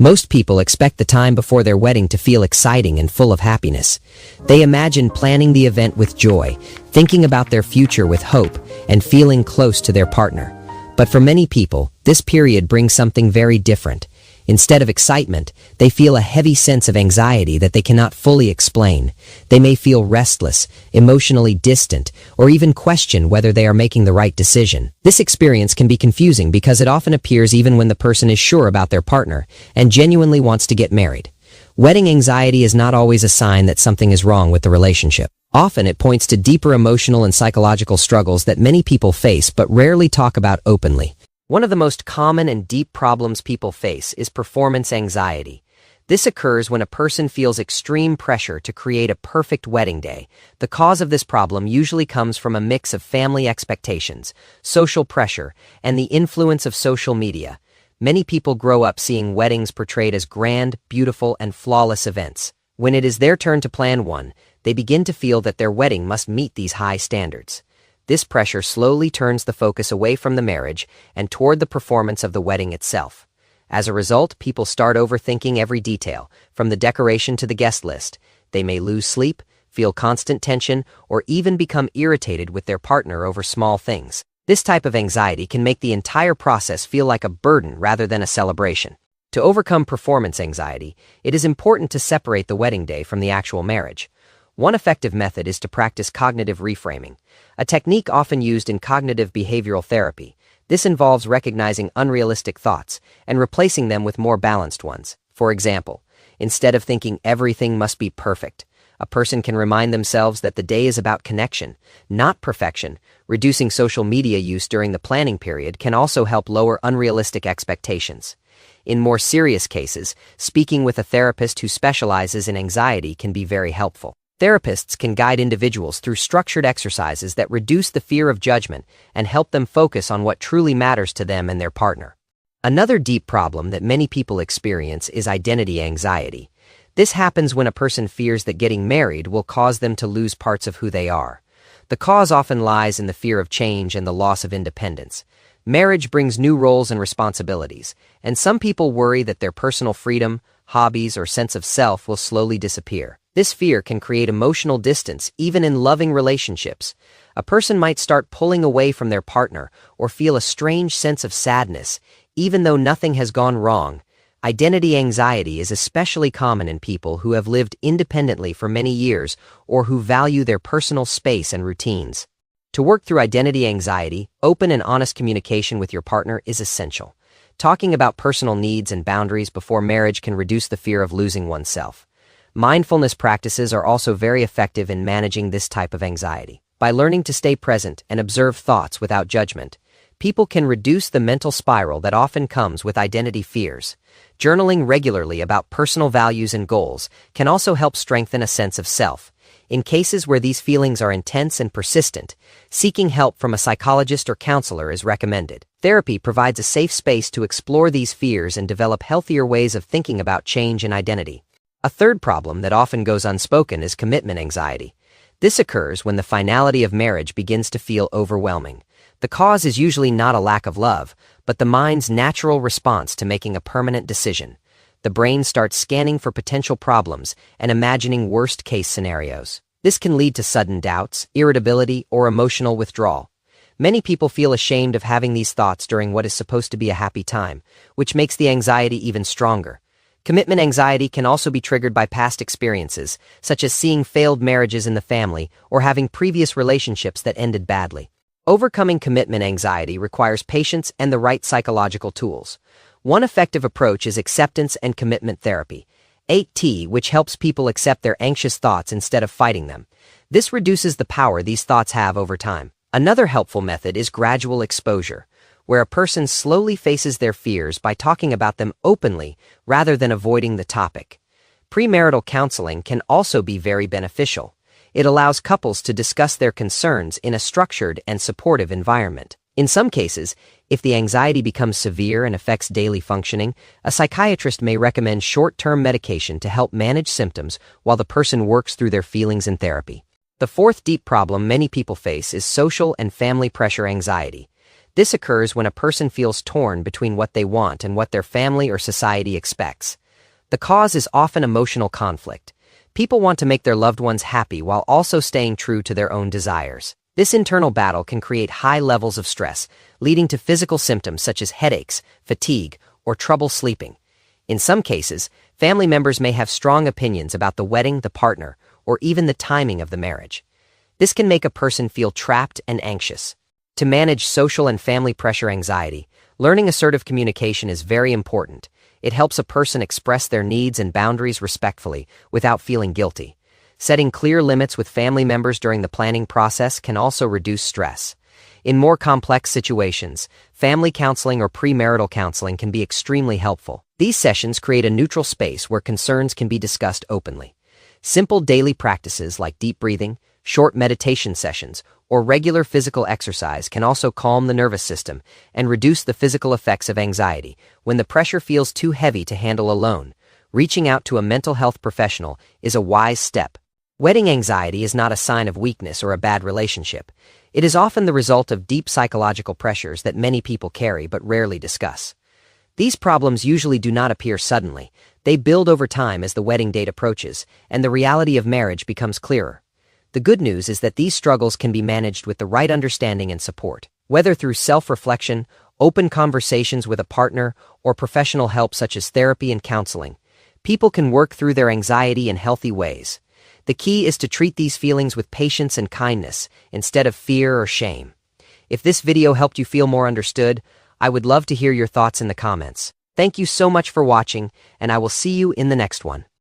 Most people expect the time before their wedding to feel exciting and full of happiness. They imagine planning the event with joy, thinking about their future with hope, and feeling close to their partner. But for many people, this period brings something very different. Instead of excitement, they feel a heavy sense of anxiety that they cannot fully explain. They may feel restless, emotionally distant, or even question whether they are making the right decision. This experience can be confusing because it often appears even when the person is sure about their partner and genuinely wants to get married. Wedding anxiety is not always a sign that something is wrong with the relationship. Often it points to deeper emotional and psychological struggles that many people face but rarely talk about openly. One of the most common and deep problems people face is performance anxiety. This occurs when a person feels extreme pressure to create a perfect wedding day. The cause of this problem usually comes from a mix of family expectations, social pressure, and the influence of social media. Many people grow up seeing weddings portrayed as grand, beautiful, and flawless events. When it is their turn to plan one, they begin to feel that their wedding must meet these high standards. This pressure slowly turns the focus away from the marriage and toward the performance of the wedding itself. As a result, people start overthinking every detail, from the decoration to the guest list. They may lose sleep, feel constant tension, or even become irritated with their partner over small things. This type of anxiety can make the entire process feel like a burden rather than a celebration. To overcome performance anxiety, it is important to separate the wedding day from the actual marriage. One effective method is to practice cognitive reframing, a technique often used in cognitive behavioral therapy. This involves recognizing unrealistic thoughts and replacing them with more balanced ones. For example, instead of thinking everything must be perfect, a person can remind themselves that the day is about connection, not perfection. Reducing social media use during the planning period can also help lower unrealistic expectations. In more serious cases, speaking with a therapist who specializes in anxiety can be very helpful. Therapists can guide individuals through structured exercises that reduce the fear of judgment and help them focus on what truly matters to them and their partner. Another deep problem that many people experience is identity anxiety. This happens when a person fears that getting married will cause them to lose parts of who they are. The cause often lies in the fear of change and the loss of independence. Marriage brings new roles and responsibilities, and some people worry that their personal freedom, hobbies, or sense of self will slowly disappear. This fear can create emotional distance even in loving relationships. A person might start pulling away from their partner or feel a strange sense of sadness, even though nothing has gone wrong. Identity anxiety is especially common in people who have lived independently for many years or who value their personal space and routines. To work through identity anxiety, open and honest communication with your partner is essential. Talking about personal needs and boundaries before marriage can reduce the fear of losing oneself. Mindfulness practices are also very effective in managing this type of anxiety. By learning to stay present and observe thoughts without judgment, people can reduce the mental spiral that often comes with identity fears. Journaling regularly about personal values and goals can also help strengthen a sense of self. In cases where these feelings are intense and persistent, seeking help from a psychologist or counselor is recommended. Therapy provides a safe space to explore these fears and develop healthier ways of thinking about change and identity. A third problem that often goes unspoken is commitment anxiety. This occurs when the finality of marriage begins to feel overwhelming. The cause is usually not a lack of love, but the mind's natural response to making a permanent decision. The brain starts scanning for potential problems and imagining worst-case scenarios. This can lead to sudden doubts, irritability, or emotional withdrawal. Many people feel ashamed of having these thoughts during what is supposed to be a happy time, which makes the anxiety even stronger. Commitment anxiety can also be triggered by past experiences, such as seeing failed marriages in the family or having previous relationships that ended badly. Overcoming commitment anxiety requires patience and the right psychological tools. One effective approach is acceptance and commitment therapy, ACT, which helps people accept their anxious thoughts instead of fighting them. This reduces the power these thoughts have over time. Another helpful method is gradual exposure, where a person slowly faces their fears by talking about them openly rather than avoiding the topic. Premarital counseling can also be very beneficial. It allows couples to discuss their concerns in a structured and supportive environment. In some cases, if the anxiety becomes severe and affects daily functioning, a psychiatrist may recommend short-term medication to help manage symptoms while the person works through their feelings in therapy. The fourth deep problem many people face is social and family pressure anxiety. This occurs when a person feels torn between what they want and what their family or society expects. The cause is often emotional conflict. People want to make their loved ones happy while also staying true to their own desires. This internal battle can create high levels of stress, leading to physical symptoms such as headaches, fatigue, or trouble sleeping. In some cases, family members may have strong opinions about the wedding, the partner, or even the timing of the marriage. This can make a person feel trapped and anxious. To manage social and family pressure anxiety, learning assertive communication is very important. It helps a person express their needs and boundaries respectfully without feeling guilty. Setting clear limits with family members during the planning process can also reduce stress. In more complex situations, family counseling or premarital counseling can be extremely helpful. These sessions create a neutral space where concerns can be discussed openly. Simple daily practices like deep breathing, short meditation sessions, or regular physical exercise can also calm the nervous system and reduce the physical effects of anxiety. When the pressure feels too heavy to handle alone, reaching out to a mental health professional is a wise step. Wedding anxiety is not a sign of weakness or a bad relationship. It is often the result of deep psychological pressures that many people carry but rarely discuss. These problems usually do not appear suddenly. They build over time as the wedding date approaches, and the reality of marriage becomes clearer. The good news is that these struggles can be managed with the right understanding and support. Whether through self-reflection, open conversations with a partner, or professional help such as therapy and counseling, people can work through their anxiety in healthy ways. The key is to treat these feelings with patience and kindness instead of fear or shame. If this video helped you feel more understood, I would love to hear your thoughts in the comments. Thank you so much for watching, and I will see you in the next one.